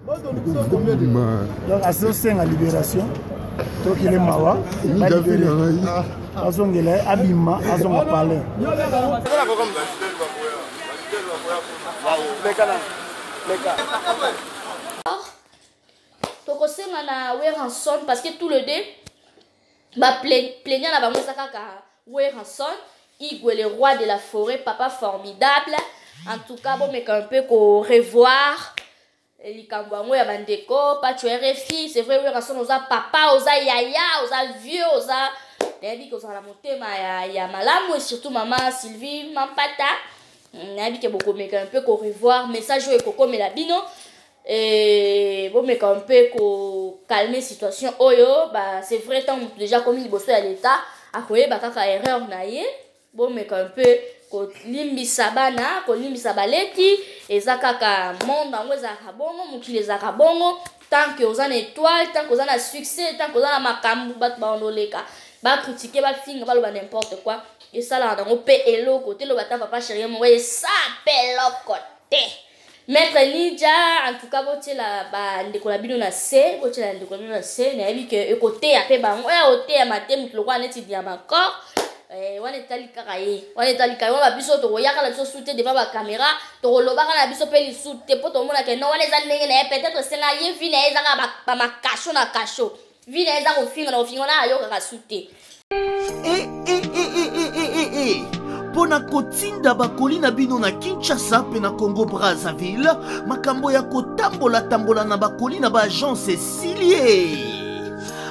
Donc, à ce sein à libération, donc il est mawa, pas libéré. Azongele, Abima, Azonga Palais. Donc, on s'est ensemble parce que tout le dé, plaignant la banque Weranson, Igwe le roi de la forêt, papa formidable. En tout cas, bon, mais un peu qu'on revoir. Likambwango ya bandeko, pas tu RFI, c'est vrai, Weranson, osa papa, osa yaya, osa vieux, osa. Nabi ko la motema ya malamu et surtout maman Sylvie, Mampata. Nabi ke beaucoup mais un peu qu'on revoir message au Coco Melabino. Et bon mais un peu qu'on calmer situation oyo, bah c'est vrai tant déjà comme il bosse à l'état, à quoi bah kaka erreur naie. Bon mais un peu ko limbi sabana, ko limbi sabaleti, et zakaka monde en wezaka bongo, mukile zaka bongo, tant que aux étoiles, tant que aux a succès, tant que aux a makambu bat bandoleka. Ba critiquer ba finga ba lo n'importe quoi et ça là dans au PLO côté le bata papa chéri moi ça PLO côté maître Ninja en tout cas boté la ba ndekola bino na C boté la ndekola bino na C na yebi que côté après ba moi côté ya matem to kwa neti dia makor wana etali kakaye wana etali kakaye wana biso to yaka la biso soute devant ba caméra to loba kana biso pe li soute po to mona ke non wana za ndenge na peut-être c'est na ye vi na ezaka ba makasho na kasho. Vine eza kofinga na kofinga na ayo kaka sute. Pona kotinda bakoli na bino na Kinshasa pe na Congo Brazzaville, makambo ya kotambola na bakoli na ba agence Silier.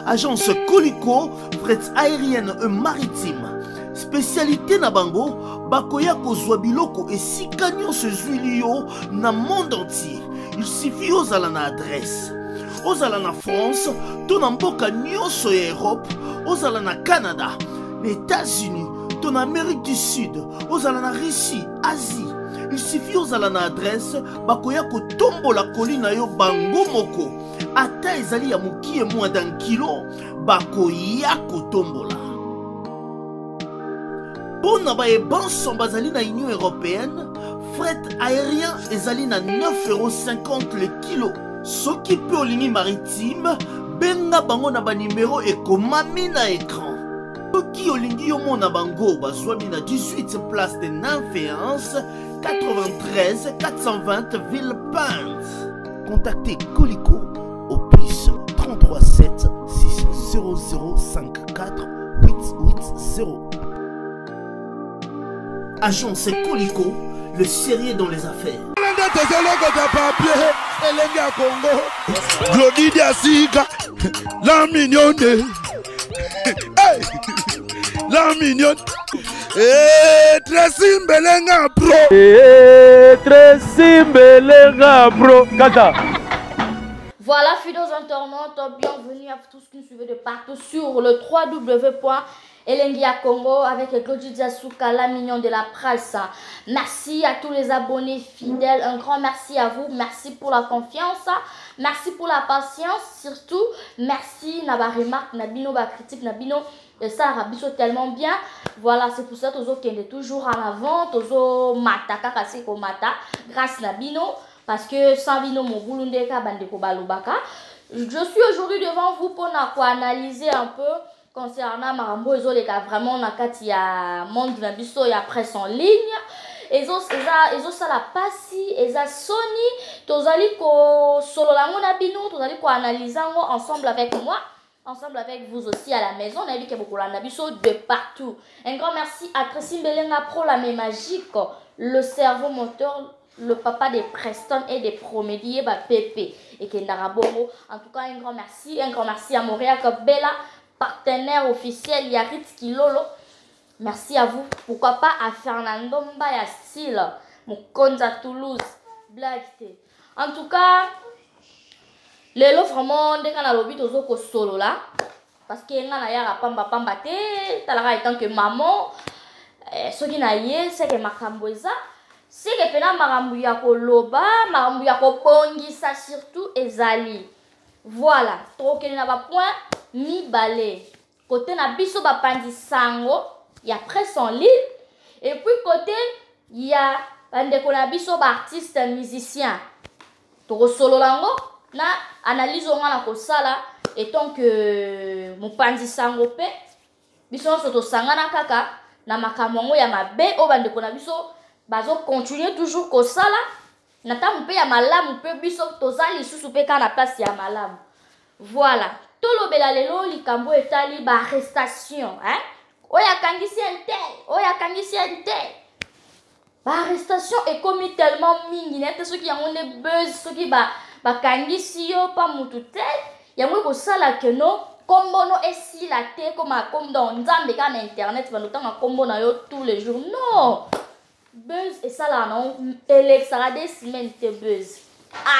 Agence Colicot, fret aérienne et maritime. Spécialité na bango, bakoya kozwa biloko esika nyonso ezwilio na monde entier. Il suffit ozala na adresse. Ozala na France, ton mboka nyonso ya Europe, ozala na Canada, les États-Unis, ton Amérique du Sud, ozala na Russie, Asie. Il suffit ozala na adresse, bakoya ko tombola kolina yo bango moko. Ata ezali ya mokie moins d'un kilo, bakoya ko tombola. Pona ba ebanso bazali na Union Européenne, fret aérien ezali na 9,50 € le kilo. Soki pe olingi maritime, benga bango na ba numéro ekomami na écran. Soki olingi yo mona bango bazwami na 18 place de Nanféance, 93 420 Villepinte. Contactez Colicot au plus 33 7 600 54 880. Agence Colicot, le sérieux dans les affaires. Glodidia Sika, la mignonne, la mignonne, très simbelenga bro, très simbelenga bro, Kata. Voilà, fidèles internautes, bienvenue à tous qui nous suivent de partout sur le www.Elengia Congo avec Glodidia Souka, la mignon de la presse. Merci à tous les abonnés fidèles, un grand merci à vous, merci pour la confiance, merci pour la patience, surtout merci Naba remarque, Nabino, ba critique, Nabino, ça rabiso tellement bien. Voilà, c'est pour ça que Tozo Kende toujours en avant, Tozo Mata, Kakase ko Mata, grâce Nabino. Parce que sans vino mon boulundeka bandeko balobaka, je suis aujourd'hui devant vous pour analyser un peu concernant Marambo ezoleka vraiment na kati ya monde na biso ya presse en ligne. Ezo ça la pasi, eza Sony, tozali ko solo lango na bino, tozali ko analyser ensemble avec moi. Ensemble avec vous aussi à la maison, on a vu qu'il y a beaucoup de partout. Un grand merci à Tracy Mbelenga Pro, la main magique, le cerveau moteur, le papa des Preston et des Promédiers, Pépé et Kendarabongo. En tout cas, un grand merci à Montréal Bella, partenaire officiel Yarit Kilolo. Merci à vous. Pourquoi pas à Fernando Mbaya Style, mon Konza Toulouse, Black. En tout cas, les lots vraiment dès qu'on a l'objet aux solo là, parce que y a pamba te, talara étant que maman, ce qui n'a yé, c'est que makamboisa. Si que pena marambu ya ko loba, marambu ya ko pongisa surtout ezali. Voilà, trop que n'a pas point mi balé. Côté na biso ba pandi sango, il y a presse en ligne et puis côté il y a bande ko na biso ba artiste musicien. To solo lango, na analyse on a ko sala étant que mon pandi sango pe biso soto sangana kaka na makamongo ya mabe o bande ko na biso bazo continuer toujours ko sala na tamu pe ya malamu pe biso tozali susu pe kana place ya malamu. Voilà, tolobela lelo likambo etali ba arrestation, hein? Oya kangisi ente. Ba arrestation est commis tellement mingi, net ceux qui ont des buzz, ceux qui ba kangisi yo pa mutu tel, yango ko sala que no kombo no esi la te comme dans nzambe ka na internet ba lotanga kombo na yo tous les jours. Non. Buzz et ça là non, Alex ça des semaines te buzz.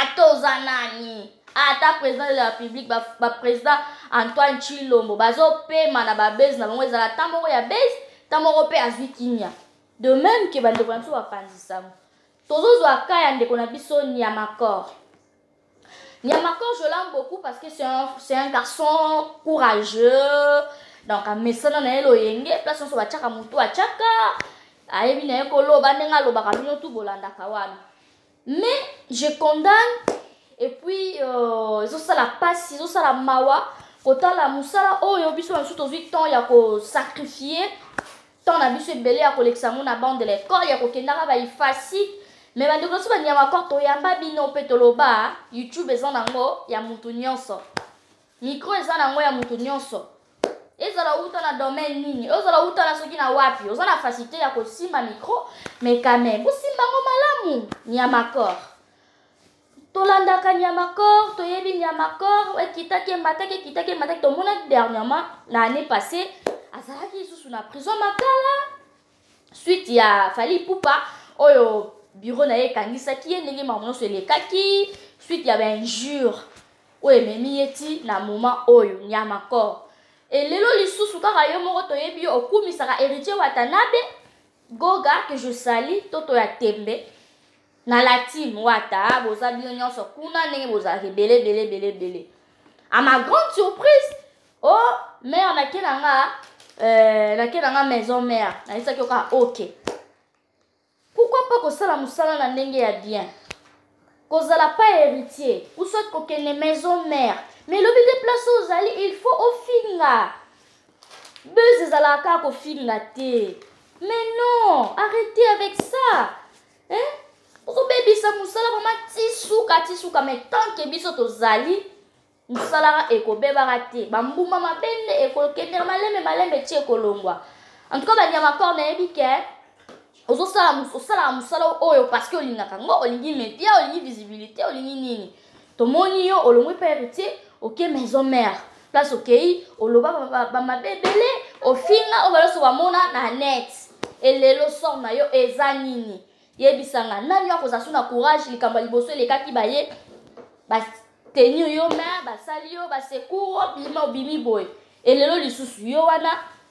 Atozanani. Ata président de la République ba président Antoine Chilombo bazo pe mana ba buzz na bango ezala tamoro ya buzz tamoro pe azwi kimia. De même que bande kwanso ba pandisa. Tozo zo akaya ndeko na biso Nyamakor. Nyamakor je l'aime beaucoup parce que c'est un garçon courageux. Donc a mesana na elo yenge place so ba chaka mutu a chaka. Ayebi na ekolo bandenga lo ba kamino tu bolanda kawana. Mais je condamne. Et puis, ils ont ça la passe, ils ont ça la mawa. Quand la moussala, oh, ils ont besoin de tout temps, il y a qu'à sacrifier. Tant la bise belé à collectionner na bande de l'école, il y a qu'à kendara va y facile. Mais quand tu vas dire encore, tu y a pas bino petoloba, YouTube est en ango, il y a moutounionso. Micro est en ango, il y a moutounionso. Et ça la outa na domaine nini, et ça la outa na soki na wapi, ils ont la facilité à qu'à simba micro, mais quand même, vous simba ngomalamu, Nyamakor. Tolandaka Nyamakor, toyebi Nyamakor, kitake matake, to mona dernièrement, l'année passée, azalaki sous la prison makala. Suite ya Fali Poupa, oyo bureau na ye kangisa ki ndenge mamono se lekaki, suite ya injure. Oye memi yeti na moment oyo Nyamakor. Et lelo lisusu kaka yo moko toyebi okumi saka héritier Watanabe, Goga que je salue, toto ya Tembe. Na la team wata boza bino so kuna ndenge boza belé. À ma grande surprise, oh mère na kenanga maison mère na isa kyoka OK. Pourquoi pas ko sala musala na ndenge ya bien? Kozala pas héritier ou soit ko kene maison mère. Mais le but de place aux ali il faut au finga. Buzz zalaka ko finga te. Mais non, arrêtez avec ça. Hein? Pour bébé ça musala vraiment tisuka mais tant que biso tozali musala eko beba raté bambuma mabende eko kenera malembe tie kolongwa. En tout cas ba Nyamakor na ebike osala musala oyo parce que olingaka ngo olingi média olingi visibilité olingi nini to moni yo olongwe pa héritier OK maison mère place OK oloba ba mabebele ofinga obaloso ba mona na net et lelo sort na yo ezanini. Yebisanga nani akoza suna courage likamba liboso lekaki baye ba tenir yo ma ba sali yo ba secours bimi boy et lelo lisusu yo wana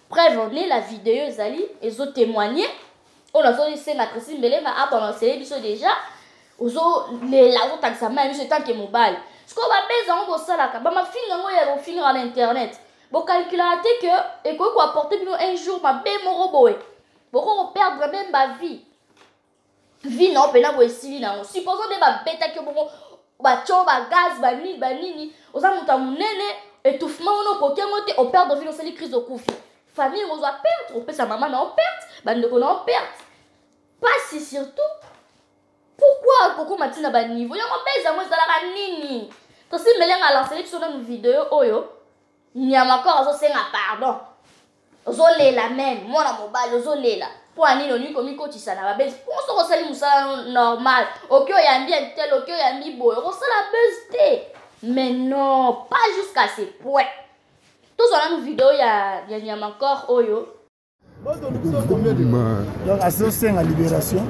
prévenir la vidéo ezali ezo témoigner on a sorti c'est Tracy Mbelenga a commencé biso déjà ozo la autre examen biso tant que mobile ce qu'on va besoin on sala ka ba ma finga ngo ya finir à l'internet bo calculater que et quoi apporter bino un jour ma be moro boy boko perdre même ba vie. Vie non pena bo esili na supposons de ba beta ke bongo ba cho ba gaz ba nini oza muta munene étouffement no kokengo te o perdre vie no seli crise de kufi famille on doit perdre on peut sa maman non perdre ba ndeko non perdre pas si surtout pourquoi koko matina ba niveau yango beza mo zala ka nini to si Mbelenga lancer sur une vidéo oyo Nyamakor azo senga pardon ozo lela même mona mobile ozo lela. Pour ani oni komi kotisa na ba base pour so ko sali musala normal okyo yambi tel okyo yambi boy ko sala base te mais non pas jusqu'à ce point tout ça une vidéo ya Nyamakor oyo donc aso senga libération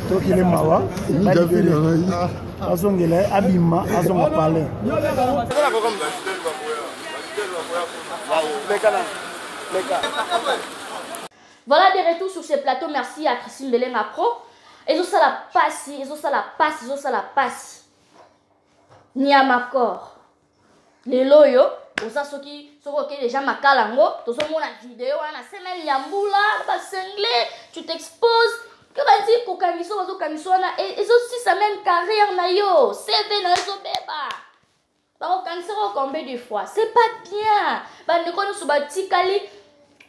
to kile mawa ba libéré azongela abima azonga parler Voilà des retours sur ce plateau. Merci à Tracy Mbelenga Pro. Ils ont ça la passe. Nyamakor. Les loyo. Pour ça, ceux qui déjà makalango. Tout ce monde a vidéo. On a semaine yamboula. Pas cinglé. Tu t'exposes. Que va dire qu'au camiso, et aussi sa même carrière na yo. CV na yo beba. cancer combien de fois? C'est pas bien. Bah ne connais pas tikali.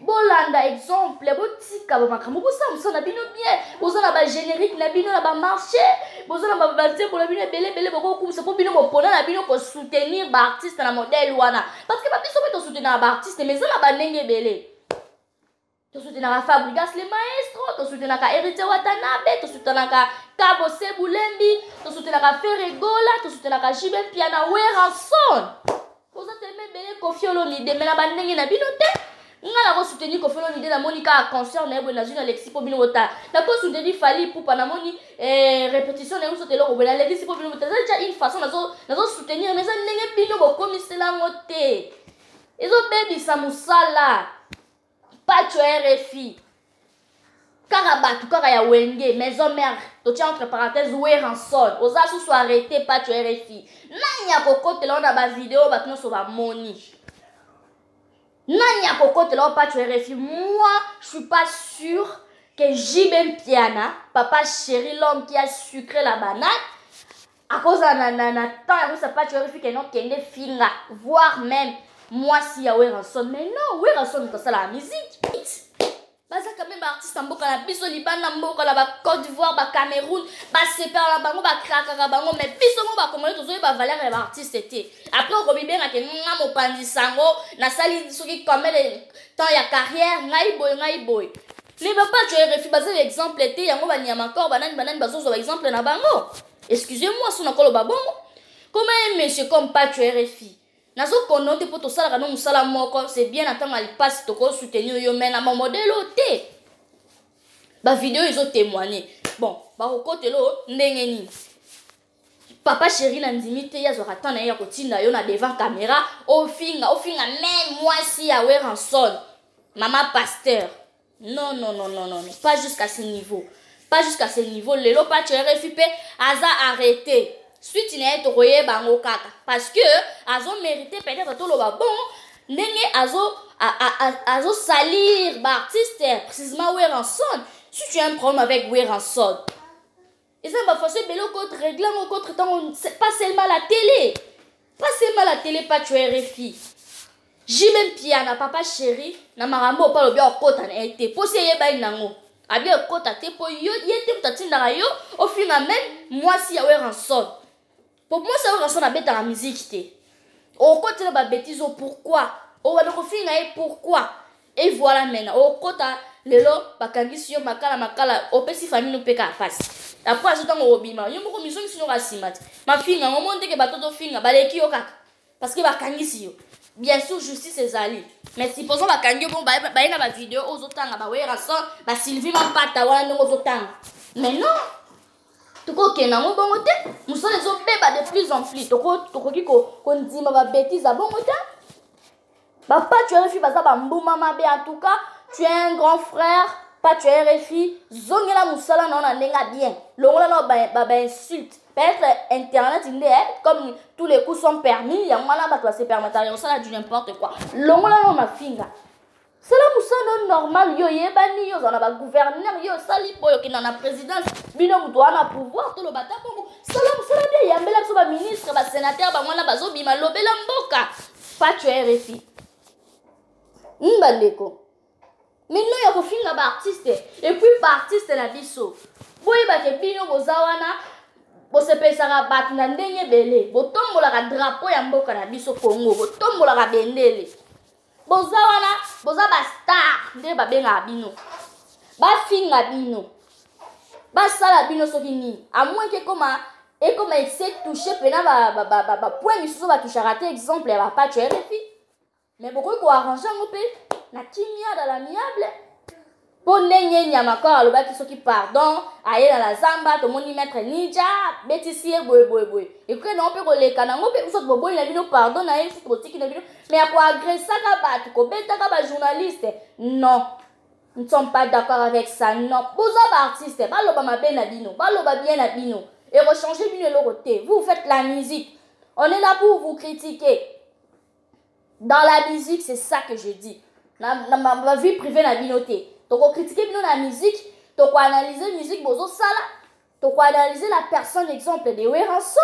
Bolanda exemple, botika ba makambo bosa na bino bien. Boza na ba générique na bino na ba marché. Boza na ba valse pour la bino belé boko kumisa pour bino pona na bino pour soutenir ba artiste na modèle wana. Parce que ba biso beto soutenir ba artiste mais ça na ba ndenge belé. To soutenir ka Fabrigas le maestro, to soutenir ka Héritier Watanabe, to soutenir ka Kabo Sebulembi, to soutenir ka Ferregola, to soutenir ka Jiben Piana Weranson. Boza tellement belé Koffi Olomide mais na ba ndenge na bino te. Nga la soutenir Koffi Olomide na Monica à concert na ebo na jina Alexis po bino wota. Na ko soutenir Fally Ipupa na moni répétition na uso telo ko bela Alexis po bino wota. Ça déjà une façon nazo soutenir mais ça ndenge bino bo komisela ngote. Ezo baby sa musala. Pas tu RFI. Karabatu kara ya wenge maison mère. To tiens entre parenthèses Weranson. Oza sous soit arrêté pas tu RFI. Nanya kokote la on a ba vidéo ba so ba moni. Nanya kokote la pas tu RFI. Moi, je suis pas sûr que Jiben Piana, papa chéri, l'homme qui a sucré la banane, à cause de temps, ça pas tu RFI que non kende finga, voire même moi si ya Weranson. Mais non, Weranson c'est ça la musique. Baza quand même artiste en boka la biso Liban na mboka la ba Côte d'Ivoire, ba Cameroun, ba separ la bango ba kraka bango mais biso mo ba comment to zo ba valeur les artistes était. Après on kobi bien que nga mo pandi sango na sali soki comme temps ya carrière ngai boy. Les papa tu RFI basé l'exemple était yango ba nyama encore banane bazo zo exemple na bango. Excusez-moi son encore le babongo. Comment un monsieur comme pas tu RFI nazo konote poto sala kana musala moko c'est bien attendre ali passe to ko soutenir yo mais na modèle oté ba vidéo ils ont témoigné bon ba kote lo ndenge ni papa chéri na ndimité ya zo ratana ya kotinda yo na devant caméra au finga même moi si ya Weranson maman pasteur non pas jusqu'à ce niveau lelo pas tu RFI pe aza arrêté. Suite il est royé bango kaka parce que azo mérité peut-être tout le bon nenge azo salir ba artiste précisément Weranson. Si tu as un problème avec Weranson et ça va faire belo contre régler mon contre temps c'est pas seulement la télé pas tu RFI Jiben Piana papa chéri na marambo pa lo bien kota na été posé yeba nango abia kota te po yo yete mutatinda yo au final même moi si ya Weranson. Pour moi, ça va rester dans la musique. Au côté de la bêtise, pourquoi? Au va donc pourquoi? Et voilà maintenant. Au côté le lo, bakangisi yo makala, au pesi famille nous peka face. Après, je t'en obima. Yo moko mission sino rasimat. Ma fille, on monte que batoto finga, baleki yo kaka. Parce que bakangisi yo. Bien sûr, justice est allée. Mais si posons bakangi bon ba na vidéo aux otanga ba Weranson, ba Sylvie Mampata wana ndongo otanga. Mais non. Toko kenango bongo te musala zo beba de plus en plus toko kiko kondima ba bêtise a bongo te papa tu RFI baza ba mbuma mabe en tout cas tu es un grand frère pas tu RFI zongela musala na ndenga bien longola no ba insulte peut-être internet inde comme tous les coups sont permis ya mwana ba to se permettre on ça du n'importe quoi longola no ma finga. C'est la moussa normal yo yebani yo zana ba gouverneur yo sali boyo ki na présidence bino muto ana pouvoir to lo bata bongo sala musala de yambela so ba ministre ba sénateur ba mwana bazo bima lobela mboka pas tu RFI mbandeko maintenant ya ko finga ba artiste et puis ba artiste na biso boye ba ke bino bozawana bo se pesaka bat na ndenge belé botombola ka drapeau ya mboka na biso Congo botombola ka bendele. Boza wana, boza ba star, nde ba benga bino. Ba finga bino. Ba sala bino soki ni. À moins que comme essaie toucher pena ba point misusu ba toucher raté exemple ya pas tu RFI. Mais beaucoup ko arranger ngopé na kimia dans l'amiable. Pour nenye nyama ko aloba ki soki pardon, aye na la zamba to moni maître ninja, bétissier boy. Et que non peut ko leka na ngopé so boboy na bino pardon na yesu ko tiki na bino. Mais à quoi agresser ka bat ko beta ka journaliste? Non. Nous ne sommes pas d'accord avec ça. Non. Boza ba artiste, ba loba mabe na bino, ba loba bien na bino et rechanger bino le côté. Vous faites la musique. On est là pour vous critiquer. Dans la musique, c'est ça que je dis. Dans ma vie privée na binoté. Donc critiquer bino la musique, donc analyser musique bozo sala, donc analyser la personne exemple de Weranson,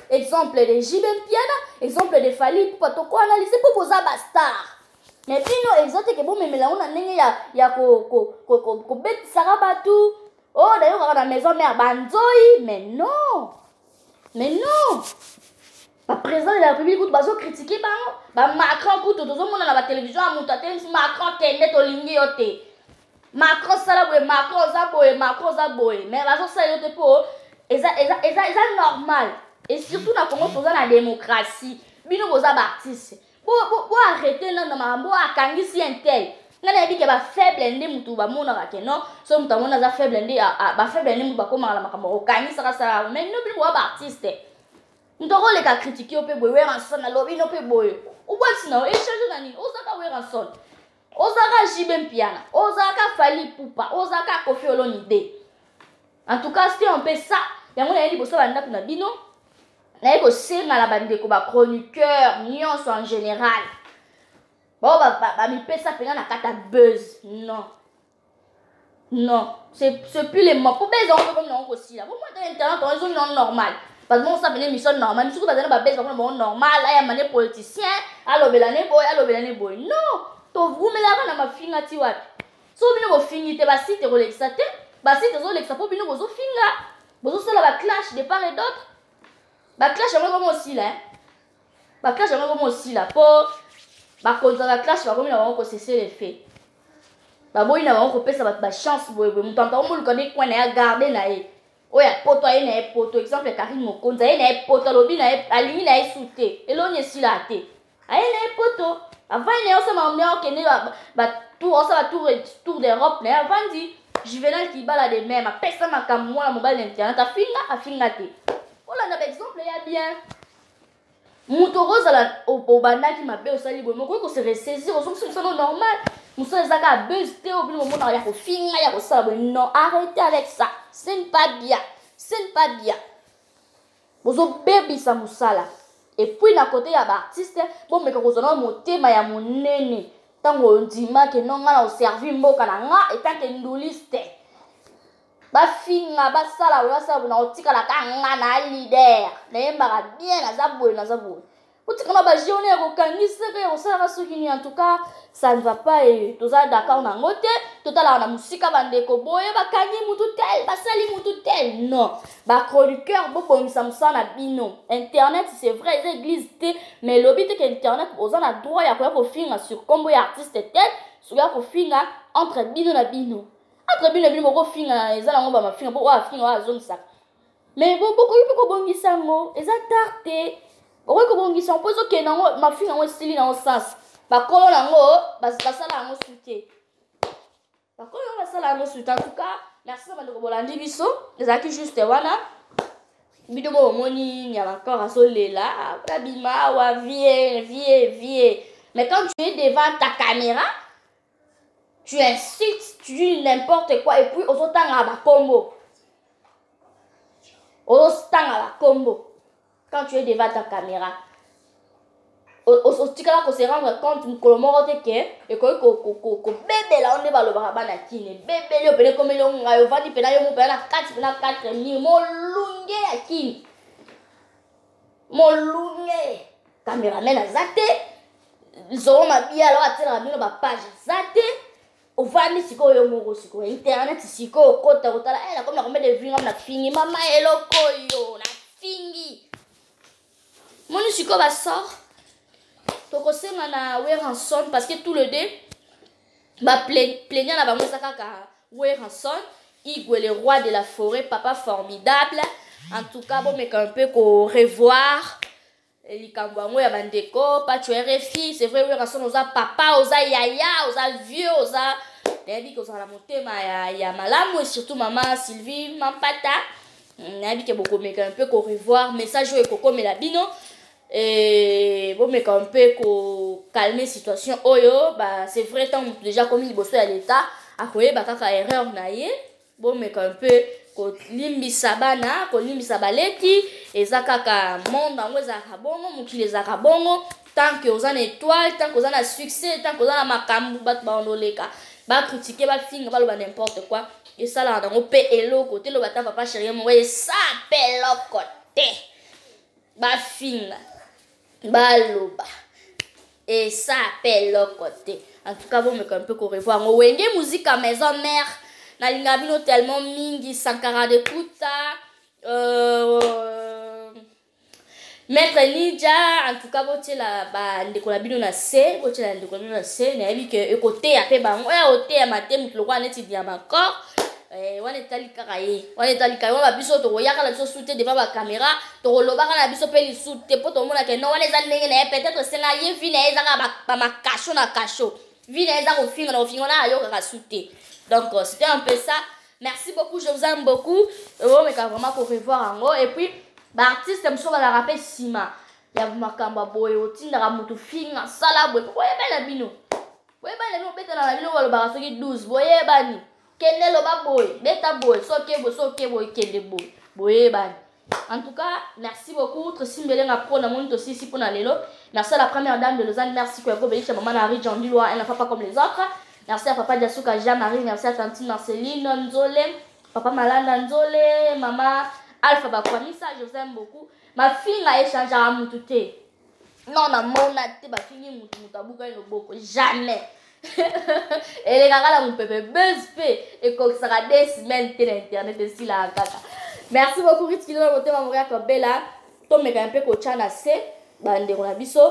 exemple de Jiben Piana exemple de Fally Ipupa to ko analyser pour poser bastar. Mais bino exacte que bon mais là on a ndenge ya ko bet sarabatu. Oh d'ailleurs on a maison mère banzoi mais non. Mais non. Ba président de la République tout bazo critiquer ba Macron pour tout zo mona na ba télévision a monta te Macron tende to lingi yote. Macron sala boye Macron za boye mais bazo sala yote po eza normal et surtout na Congo poza na démocratie. Bino boza ba artiste. Pour arrêter non mambo akangisi intel. Ngana yebike ba faible ndi mutu ba mona ka non so mutu mona za faible ndi ba faible ndi mutu ba koma la makambo okangisa ka sala mais no bino ba artiste. Ndoro le ka critiquer o pe boye ranson na lobi no pe boye. O bwati na e change na nini? Ozaka we ranson. Ozaka Jibem Piana, ozaka Fally Ipupa, ozaka Koffi Olomide. En tout cas, c'est un peu ça. Yango na yeli bosa banda kuna bino. Na yebo senga la bande ko ba chroniqueur, nyonso en général. Bon ba mi pesa pena na kata buzz. Non. Non, c'est plus les mots. Pour baiser on comme non aussi là. Pour moi dans internet on est non normal. Parce que on ça venait mission normale. Surtout parce que ba baiser comme bon normal, là y a mané politicien, allo belane boy. Non. To vumela na mafinga ti wapi. So bino bo fingite ba site rolexa te. Ba site zo lexa po bino bozo finga. Bozo sala ba clash de part et d'autre. Ba clash yango comme aussi là. Ba clash yango comme aussi là. Po ba contre la clash ba comme na ko cesser les faits. Ba boy na ko pesa ba chance boy mutanta o mulu kone kwa na ya garder na e. Oya poto ye na e poto exemple Karim Mokonza ye na e poto lobi na e alingi na e souté. Elonye sila te. Aye na e poto. Avant il y a aussi mamia qui n'est tour d'Europe mais avant dit Juvenal qui bala de même personne m'a comme moi la mobile internet a finga te. Voilà un exemple il y a bien Moutoro za au banda qui m'appelle au sali bon ko se ressaisir aux choses sont normal. Moussa ezaka buzz te au bout moment ya ko finga ya ko ça non arrêtez avec ça. Ce n'est pas bien. Bozo baby ça musala. Et puis na côté ya ba artiste bon mais ko zona motema ya monene tango ndima ke nonga na servi mboka na nga et tant que nduliste ba finga ba sala wa sa na otika la kanga na leader na yemba bien na zabwe otika na ba journée ko kangisa ke o sala soki en tout cas ça ne va pas et tout ça d'accord na ngote totala na musika bandeko boye ba kangi mutu tel ba sali mutu tel non ba chroniqueur bo bongisa musana bino internet c'est vrai église te mais l'obité que internet ozana droit ya ko finga sur combo ya artiste tel sur ya ko finga entre bino na bino entre bino ko finga ezala ngomba ma finga bo wa finga wa zone ça mais bo ko bongisa ngo eza tarte ko bongisa on pose que nango ma finga ngo style na sens ba kolo nango basala ngo soutien ba kolo basala ngo soutien en tout cas merci bande ko bolandi biso ezaki juste wana bido bo moni nya encore asolela abima wa vie mais quand tu es devant ta caméra tu insultes tu dis n'importe quoi et puis osotanga ba combo quand tu es devant ta caméra otikala ko se rendre compte mkolomoro te ke e ko bebe la onde baloba bana kine bebe le pele comme le nga yo vandi pena yo mo pena 4,000 molunge ya kine molunge cameraman azate zo mabia la atela bino ba page azate o vandi siko yo mo siko internet siko kota kotala ela comme na combien de vues na fingi mama eloko yo na fingi moni siko ba sort toko senga na Weranson parce que tout le deux ba plaignant na bango kaka Weranson Igwe le roi de la forêt papa formidable en tout cas bon mais un peu ko revoir likambo yango ya bandeko pas tu RFI c'est vrai Weranson oza papa oza yaya oza vieux oza nayebi ko la motema ya malamu et surtout maman Sylvie Mampata nayebi ke boko mais un peu ko revoir message o ekoko mela bino et bon mais un peu ko calmer situation oyo bah c'est vrai tant déjà comme il bosse à l'état a koye ba kaka erreur na ye bon mais un peu ko limbisa bana ko limbisa baleki eza kaka monde ngo eza kabongo mukile eza kabongo tant que ozana étoile tant que ozana succès tant que ozana makambu bat ba ondoleka ba critiquer ba finga ba lo ba n'importe quoi et ça là dans pe elo côté lo bata papa chérie mo ça pe lo côté ba finga baloba et ça appelle le côté. En tout cas, vous me un peu qu'on revoir. Wenge musique à maison mère. Na lingabino tellement mingi Sankara de Kuta. Maître Ninja, en tout cas, vous la ba ndekolabino na C, vous la ndekolabino na C. Na yabi que côté après ba on côté à matin mutu lokwa neti dia makor. On est allé karaye. On est allé karaye. On va biso to yaka la biso soute devant la caméra. To lobaka na biso pe li soute pour to mona que non on les a nengene peut-être c'est na ye vina ezaka ba makacho na kacho. Vina ezaka ofinga na ofinga na ayo ka soute. Donc c'était un peu ça. Merci beaucoup, je vous aime beaucoup. Oh mais vraiment pour revoir en haut et puis ba artiste me so ba la rapper Sima. Ya makamba boy otinda ka mutu finga sala boy. Boy ba na bino. Boy ba na bino beta na bino ba lo ba soki 12 boy ba ni. Kende lo ba boy, beta boy, soke boy, kende boy. Boy ban. En tout cas, merci beaucoup. Tracy Mbelenga Pro na monte aussi ici pour na lelo. Merci à la première dame de Lausanne, merci pour Bélicha maman Marie Jean Dulois, elle n'a pas comme les autres. Merci à papa Diasuka Jean-Marie, merci à tante Marceline Nzole, papa Malanda Nzole, maman Alpha Bakwamisa, je vous aime beaucoup. Ma fille a échangé à Moutouté. Non, na mona te ba fille Moutabuka no boko jamais. Et les gars là mon pépé buzz et comme ça sera des semaines sur internet ici là kaka. Merci beaucoup Ritz qui donne votre maman comme bella. Tom me un peu coachana c'est bande on a biso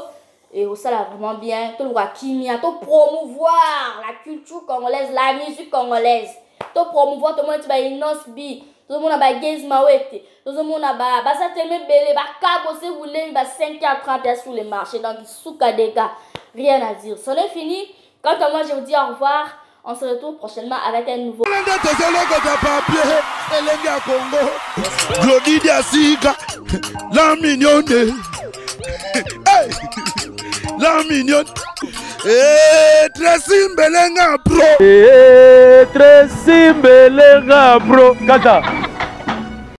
et ça là vraiment bien. Tout le kimia, tout promouvoir la culture congolaise, la musique congolaise. Tout promouvoir tout le monde ba inosbi, tout le monde ba gaze mawete, tout le monde ba ça tellement belé ba cabo c'est vous voulez ba 5h30 sur le marché donc souka des gars. Rien à dire. Ça est fini. Quant à moi, je vous dis au revoir. On se retrouve prochainement avec un nouveau. La mignonne. La mignonne. Tracy Mbelenga Pro. Tracy Mbelenga Pro. Kata.